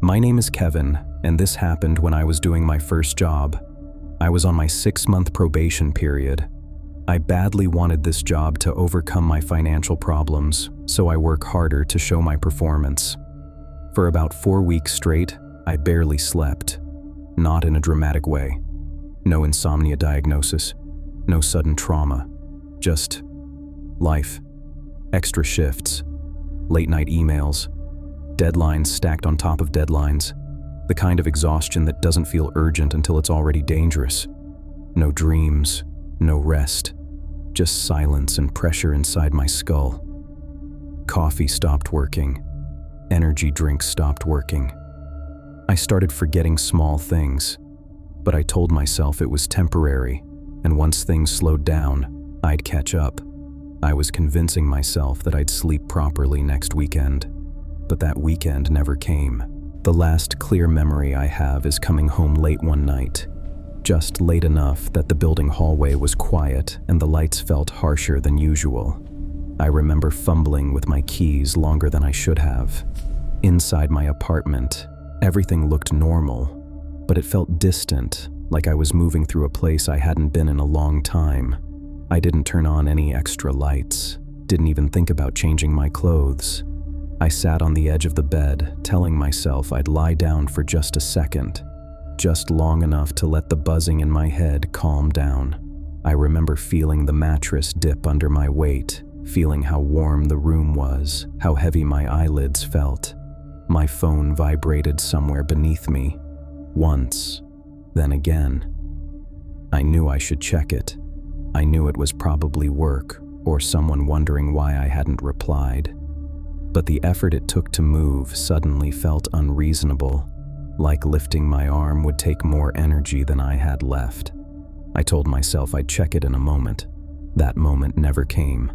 My name is Kevin, and this happened when I was doing my first job. I was on my 6-month probation period. I badly wanted this job to overcome my financial problems, so I work harder to show my performance. For about 4 weeks straight, I barely slept. Not in a dramatic way. No insomnia diagnosis, no sudden trauma, just life. Extra shifts, late-night emails, deadlines stacked on top of deadlines, the kind of exhaustion that doesn't feel urgent until it's already dangerous. No dreams, no rest, just silence and pressure inside my skull. Coffee stopped working. Energy drinks stopped working. I started forgetting small things, but I told myself it was temporary, and once things slowed down, I'd catch up. I was convincing myself that I'd sleep properly next weekend, but that weekend never came. The last clear memory I have is coming home late one night, just late enough that the building hallway was quiet and the lights felt harsher than usual. I remember fumbling with my keys longer than I should have. Inside my apartment, everything looked normal, but it felt distant, like I was moving through a place I hadn't been in a long time. I didn't turn on any extra lights, didn't even think about changing my clothes. I sat on the edge of the bed, telling myself I'd lie down for just a second, just long enough to let the buzzing in my head calm down. I remember feeling the mattress dip under my weight, feeling how warm the room was, how heavy my eyelids felt. My phone vibrated somewhere beneath me, once, then again. I knew I should check it. I knew it was probably work or someone wondering why I hadn't replied. But the effort it took to move suddenly felt unreasonable, like lifting my arm would take more energy than I had left. I told myself I'd check it in a moment. That moment never came.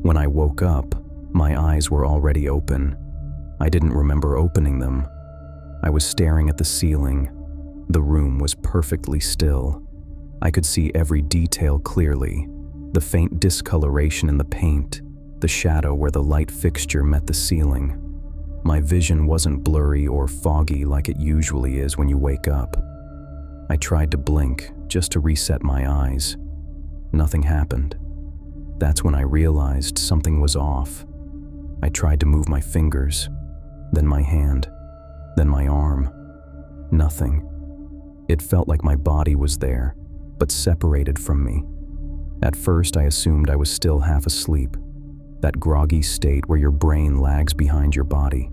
When I woke up, my eyes were already open. I didn't remember opening them. I was staring at the ceiling. The room was perfectly still. I could see every detail clearly, the faint discoloration in the paint, the shadow where the light fixture met the ceiling. My vision wasn't blurry or foggy like it usually is when you wake up. I tried to blink just to reset my eyes. Nothing happened. That's when I realized something was off. I tried to move my fingers, then my hand, then my arm. Nothing. It felt like my body was there, but separated from me. At first, I assumed I was still half asleep, that groggy state where your brain lags behind your body.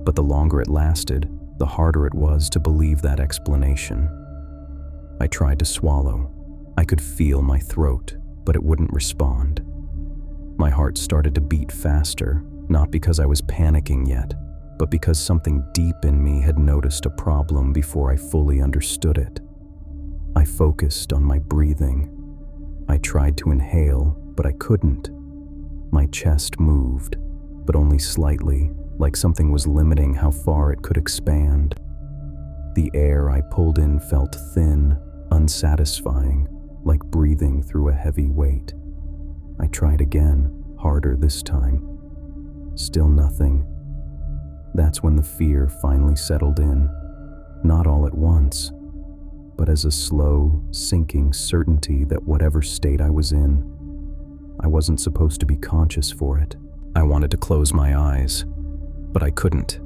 But the longer it lasted, the harder it was to believe that explanation. I tried to swallow. I could feel my throat, but it wouldn't respond. My heart started to beat faster, not because I was panicking yet, but because something deep in me had noticed a problem before I fully understood it. I focused on my breathing. I tried to inhale, but I couldn't. My chest moved, but only slightly, like something was limiting how far it could expand. The air I pulled in felt thin, unsatisfying, like breathing through a heavy weight. I tried again, harder this time. Still nothing. That's when the fear finally settled in, not all at once, but as a slow, sinking certainty that whatever state I was in, I wasn't supposed to be conscious for it. I wanted to close my eyes, but I couldn't.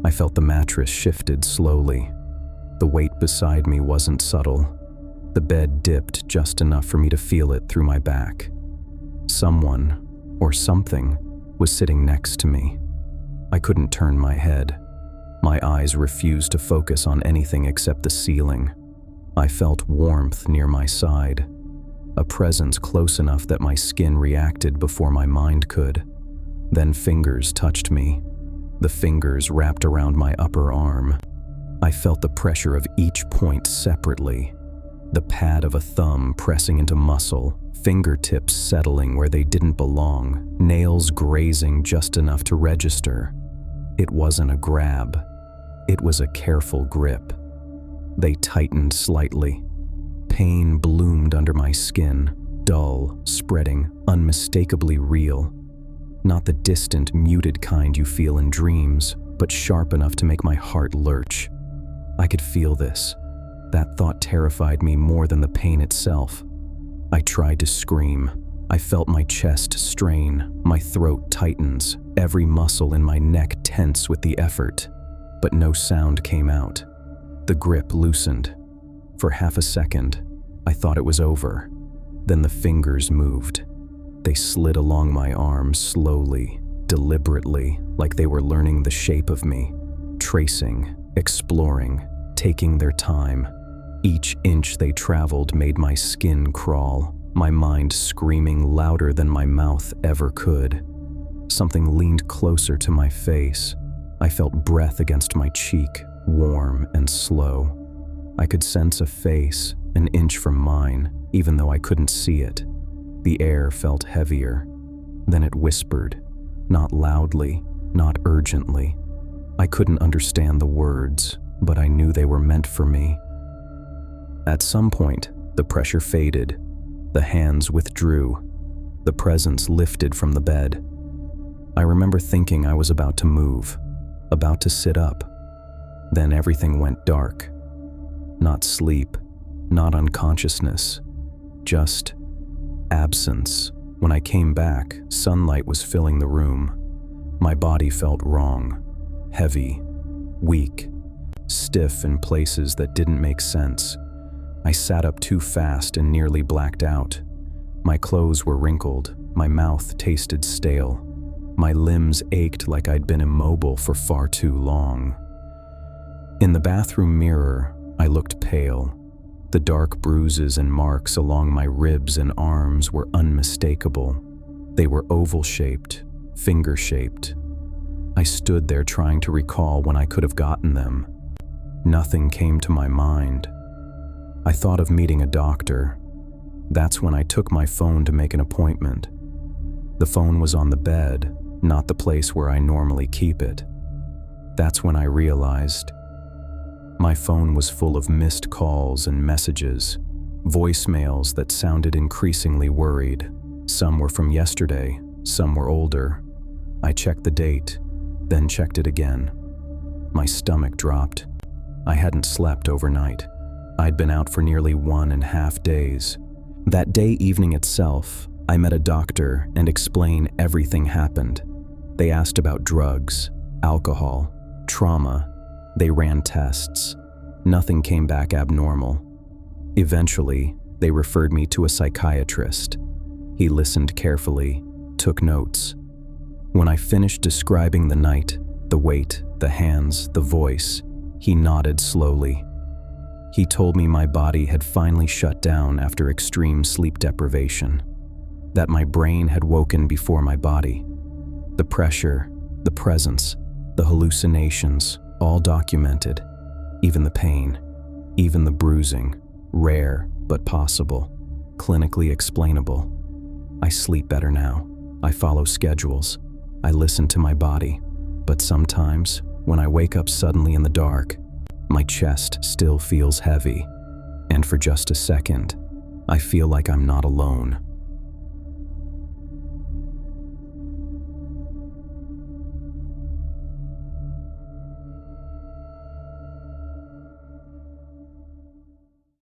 I felt the mattress shifted slowly. The weight beside me wasn't subtle. The bed dipped just enough for me to feel it through my back. Someone, or something, was sitting next to me. I couldn't turn my head. My eyes refused to focus on anything except the ceiling. I felt warmth near my side, a presence close enough that my skin reacted before my mind could. Then fingers touched me. The fingers wrapped around my upper arm. I felt the pressure of each point separately. The pad of a thumb pressing into muscle, fingertips settling where they didn't belong, nails grazing just enough to register. It wasn't a grab. It was a careful grip. They tightened slightly. Pain bloomed under my skin, dull, spreading, unmistakably real. Not the distant, muted kind you feel in dreams, but sharp enough to make my heart lurch. I could feel this. That thought terrified me more than the pain itself. I tried to scream. I felt my chest strain, my throat tightens, every muscle in my neck tense with the effort. But no sound came out. The grip loosened. For half a second, I thought it was over. Then the fingers moved. They slid along my arm slowly, deliberately, like they were learning the shape of me, tracing, exploring, taking their time. Each inch they traveled made my skin crawl, my mind screaming louder than my mouth ever could. Something leaned closer to my face. I felt breath against my cheek, warm and slow. I could sense a face, an inch from mine, even though I couldn't see it. The air felt heavier. Then it whispered, not loudly, not urgently. I couldn't understand the words, but I knew they were meant for me. At some point, the pressure faded. The hands withdrew. The presence lifted from the bed. I remember thinking I was about to move, about to sit up. Then everything went dark. Not sleep, not unconsciousness, just absence. When I came back, sunlight was filling the room. My body felt wrong, heavy, weak, stiff in places that didn't make sense. I sat up too fast and nearly blacked out. My clothes were wrinkled, my mouth tasted stale. My limbs ached like I'd been immobile for far too long. In the bathroom mirror, I looked pale. The dark bruises and marks along my ribs and arms were unmistakable. They were oval-shaped, finger-shaped. I stood there trying to recall when I could have gotten them. Nothing came to my mind. I thought of meeting a doctor. That's when I took my phone to make an appointment. The phone was on the bed, not the place where I normally keep it. That's when I realized. My phone was full of missed calls and messages, voicemails that sounded increasingly worried. Some were from yesterday, some were older. I checked the date, then checked it again. My stomach dropped. I hadn't slept overnight. I'd been out for nearly 1.5 days. That day evening itself, I met a doctor and explained everything happened. They asked about drugs, alcohol, trauma. They ran tests. Nothing came back abnormal. Eventually, they referred me to a psychiatrist. He listened carefully, took notes. When I finished describing the night, the weight, the hands, the voice, he nodded slowly. He told me my body had finally shut down after extreme sleep deprivation, that my brain had woken before my body. The pressure, the presence, the hallucinations, all documented, even the pain, even the bruising, rare but possible, clinically explainable. I sleep better now. I follow schedules. I listen to my body. But sometimes, when I wake up suddenly in the dark, my chest still feels heavy. And for just a second, I feel like I'm not alone.